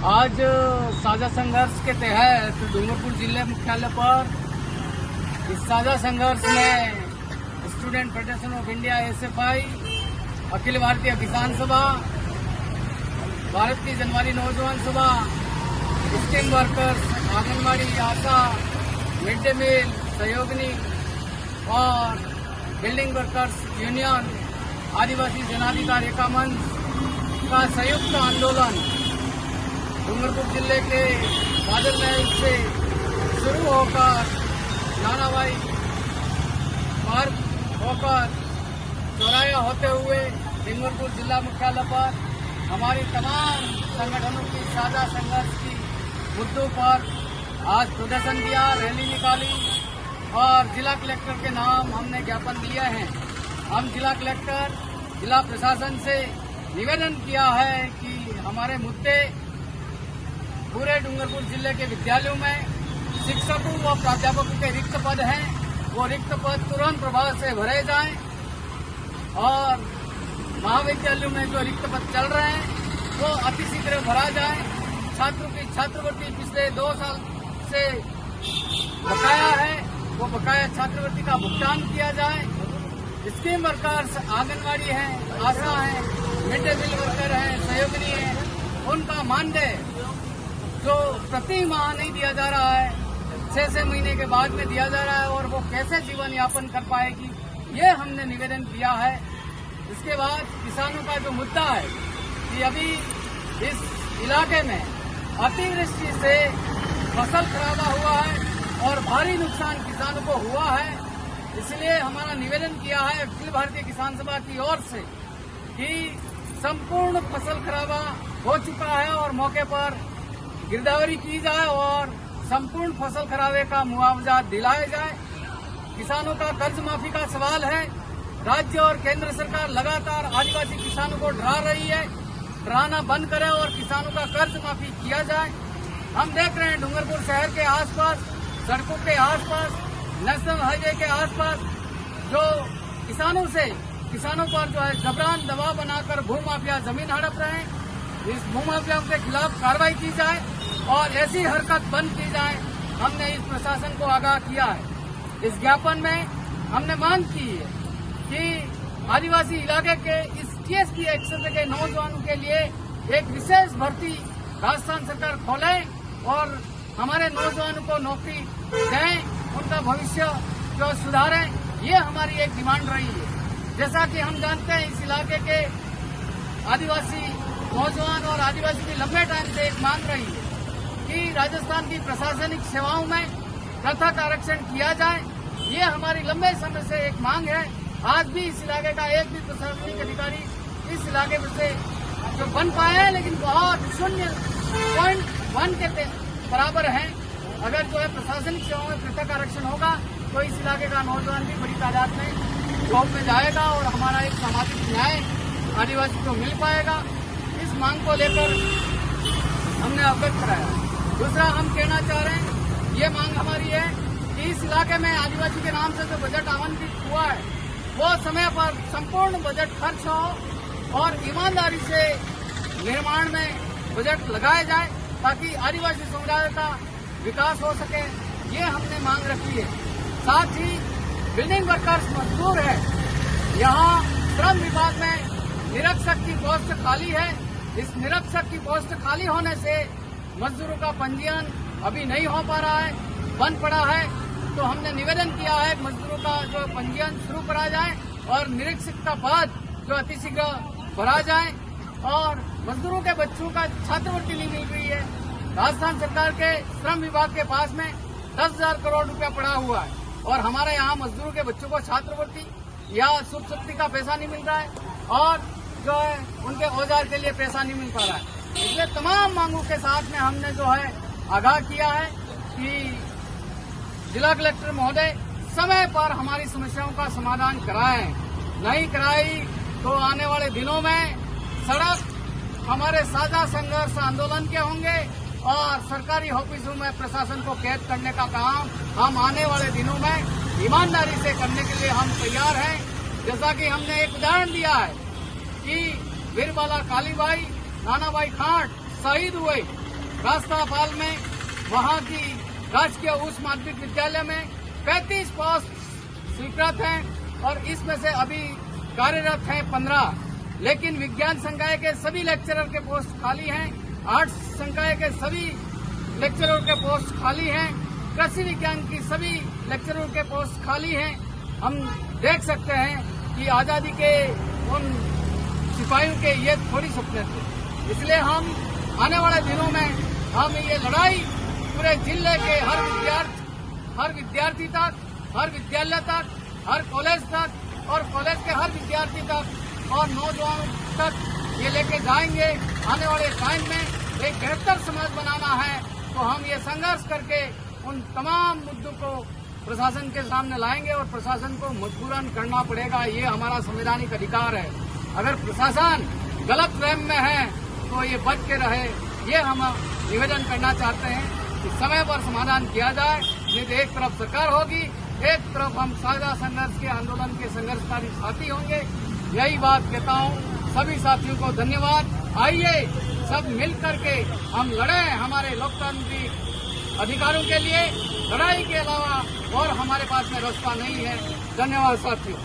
आज साझा संघर्ष के तहत डूंगरपुर जिले मुख्यालय पर इस साझा संघर्ष में student federation of India SFI, Akhil Bharatiya Kisan Sabha, Bharat की जनवारी नौजवान सभा, scheme workers, anganwadi, ASHA, mid day meal, सहयोगिनी और बिल्डिंग वर्कर्स यूनियन, आदिवासी जनाधिकार एका मंच का संयुक्त आंदोलन डूंगरपुर जिले के बादल महल से शुरू होकर नानाबाई मार्ग होकर चौराया होते हुए डूंगरपुर जिला मुख्यालय पर हमारी तमाम संगठनों की साझा संघर्ष की मुद्दों पर आज प्रदर्शन किया, रैली निकाली और जिला कलेक्टर के नाम हमने ज्ञापन दिए हैं। हम जिला कलेक्टर, जिला प्रशासन से निवेदन किया है कि हमारे मुद्दे पूरे डूंगरपुर जिले के विद्यालयों में शिक्षकों व प्राध्यापकों के रिक्त पद हैं, वो रिक्त पद तुरंत प्रभाव से भरे जाएं और महाविद्यालयों में जो रिक्त पद चल रहे हैं वो अतिशीघ्र भरा जाए। छात्रों की छात्रवृत्ति पिछले 2 साल से बकाया है, वो बकाया छात्रवृत्ति का भुगतान किया जाए। स्कीम वर्कर्स, आंगनबाड़ी हैं, आशा हैं, मिड डे मील वर्कर हैं, सहयोगिनी हैं, उनका मानदेय जो प्रति माह नहीं दिया जा रहा है, 6 महीने के बाद में दिया जा रहा है और वो कैसे जीवन यापन कर पाएगी, ये हमने निवेदन किया है। इसके बाद किसानों का जो मुद्दा है कि अभी इस इलाके में अतिवृष्टि से फसल खराबा हुआ है और भारी नुकसान किसानों को हुआ है, इसलिए हमारा निवेदन किया है अखिल भारतीय किसान सभा की ओर से कि संपूर्ण फसल खराबा हो चुका है और मौके पर गिरदावरी की जाए और संपूर्ण फसल खराबे का मुआवजा दिलाया जाए। किसानों का कर्ज माफी का सवाल है। राज्य और केंद्र सरकार लगातार आदिवासी किसानों को डरा रही है, डराना बंद करे और किसानों का कर्ज माफी किया जाए। हम देख रहे हैं डूंगरपुर शहर के आसपास, सड़कों के आसपास, नेशनल हाईवे के आसपास जो किसानों पर जो है जबरन दबाव बनाकर भूमाफिया जमीन हड़प रहे हैं, इस भूमाफियाओं के खिलाफ कार्रवाई की जाए और ऐसी हरकत बंद की जाए। हमने इस प्रशासन को आगाह किया है। इस ज्ञापन में हमने मांग की है कि आदिवासी इलाके के इस टीएसपी क्षेत्र के नौजवानों के लिए एक विशेष भर्ती राजस्थान सरकार खोले और हमारे नौजवानों को नौकरी दें, उनका भविष्य जो सुधारें, ये हमारी एक डिमांड रही है। जैसा कि हम जानते हैं इस इलाके के आदिवासी नौजवान और आदिवासी की लंबे टाइम से एक मांग रही है कि राजस्थान की प्रशासनिक सेवाओं में पृथक आरक्षण किया जाए। ये हमारी लंबे समय से एक मांग है। आज भी इस इलाके का एक भी प्रशासनिक अधिकारी इस इलाके में से जो बन पाए हैं, लेकिन बहुत 0.1 के बराबर हैं। अगर जो है प्रशासनिक सेवाओं में पृथक आरक्षण होगा तो इस इलाके का नौजवान भी बड़ी तादाद में जॉब में जाएगा और हमारा एक सामाजिक न्याय आदिवासी को मिल पाएगा। इस मांग को लेकर हमने अवगत कराया। दूसरा हम कहना चाह रहे हैं, ये मांग हमारी है कि इस इलाके में आदिवासी के नाम से जो बजट आवंटित हुआ है वो समय पर संपूर्ण बजट खर्च हो और ईमानदारी से निर्माण में बजट लगाया जाए ताकि आदिवासी समुदाय का विकास हो सके, ये हमने मांग रखी है। साथ ही बिल्डिंग वर्कर्स मजदूर है, यहाँ श्रम विभाग में निरीक्षक की पोस्ट खाली है। इस निरीक्षक की पोस्ट खाली होने से मजदूरों का पंजीयन अभी नहीं हो पा रहा है, बंद पड़ा है। तो हमने निवेदन किया है मजदूरों का जो पंजीयन शुरू करा जाए और निरीक्षक का पद जो अतिशीघ्र भरा जाए और मजदूरों के बच्चों का छात्रवृत्ति नहीं मिल रही है। राजस्थान सरकार के श्रम विभाग के पास में 10,000 करोड़ रुपया पड़ा हुआ है और हमारे यहाँ मजदूरों के बच्चों को छात्रवृत्ति या शुभ शक्ति का पैसा नहीं मिल रहा है और जो है उनके औजार के लिए पैसा नहीं मिल पा रहा है। इसलिए तमाम मांगों के साथ में हमने जो है आगाह किया है कि जिला कलेक्टर महोदय समय पर हमारी समस्याओं का समाधान कराएं। नहीं कराई तो आने वाले दिनों में सड़क हमारे साझा संघर्ष आंदोलन के होंगे और सरकारी ऑफिसों में प्रशासन को कैद करने का काम हम आने वाले दिनों में ईमानदारी से करने के लिए हम तैयार हैं। जैसा कि हमने एक उदाहरण दिया है कि वीरबाला कालीबाई, नानाबाई खाट शहीद हुए रास्तापाल में, वहाँ की राजकीय उच्च माध्यमिक विद्यालय में 35 पोस्ट स्वीकृत हैं और इसमें से अभी कार्यरत हैं 15। लेकिन विज्ञान संकाय के सभी लेक्चरर के पोस्ट खाली हैं, आर्ट्स संकाय के सभी लेक्चरर के पोस्ट खाली हैं, कृषि विज्ञान की सभी लेक्चरर के पोस्ट खाली हैं। हम देख सकते हैं कि आजादी के उन सिपाहियों के ये थोड़ी सपने थे। इसलिए हम आने वाले दिनों में हम ये लड़ाई पूरे जिले के हर विद्यार्थी तक, हर विद्यालय तक, हर कॉलेज तक और कॉलेज के हर विद्यार्थी तक और नौजवानों तक ये लेके जाएंगे। आने वाले टाइम में एक बेहतर समाज बनाना है तो हम ये संघर्ष करके उन तमाम मुद्दों को प्रशासन के सामने लाएंगे और प्रशासन को मजबूरन करना पड़ेगा। ये हमारा संवैधानिक अधिकार है। अगर प्रशासन गलत फ्रेम में है तो ये बच के रहे, ये हम निवेदन करना चाहते हैं कि समय पर समाधान किया जाए। नहीं तो एक तरफ सरकार होगी, एक तरफ हम साझा संघर्ष के आंदोलन के संघर्षकारी साथी होंगे। यही बात कहता हूँ। सभी साथियों को धन्यवाद। आइए सब मिल करके हम लड़े हमारे लोकतांत्रिक अधिकारों के लिए। लड़ाई के अलावा और हमारे पास में रास्ता नहीं है। धन्यवाद साथियों।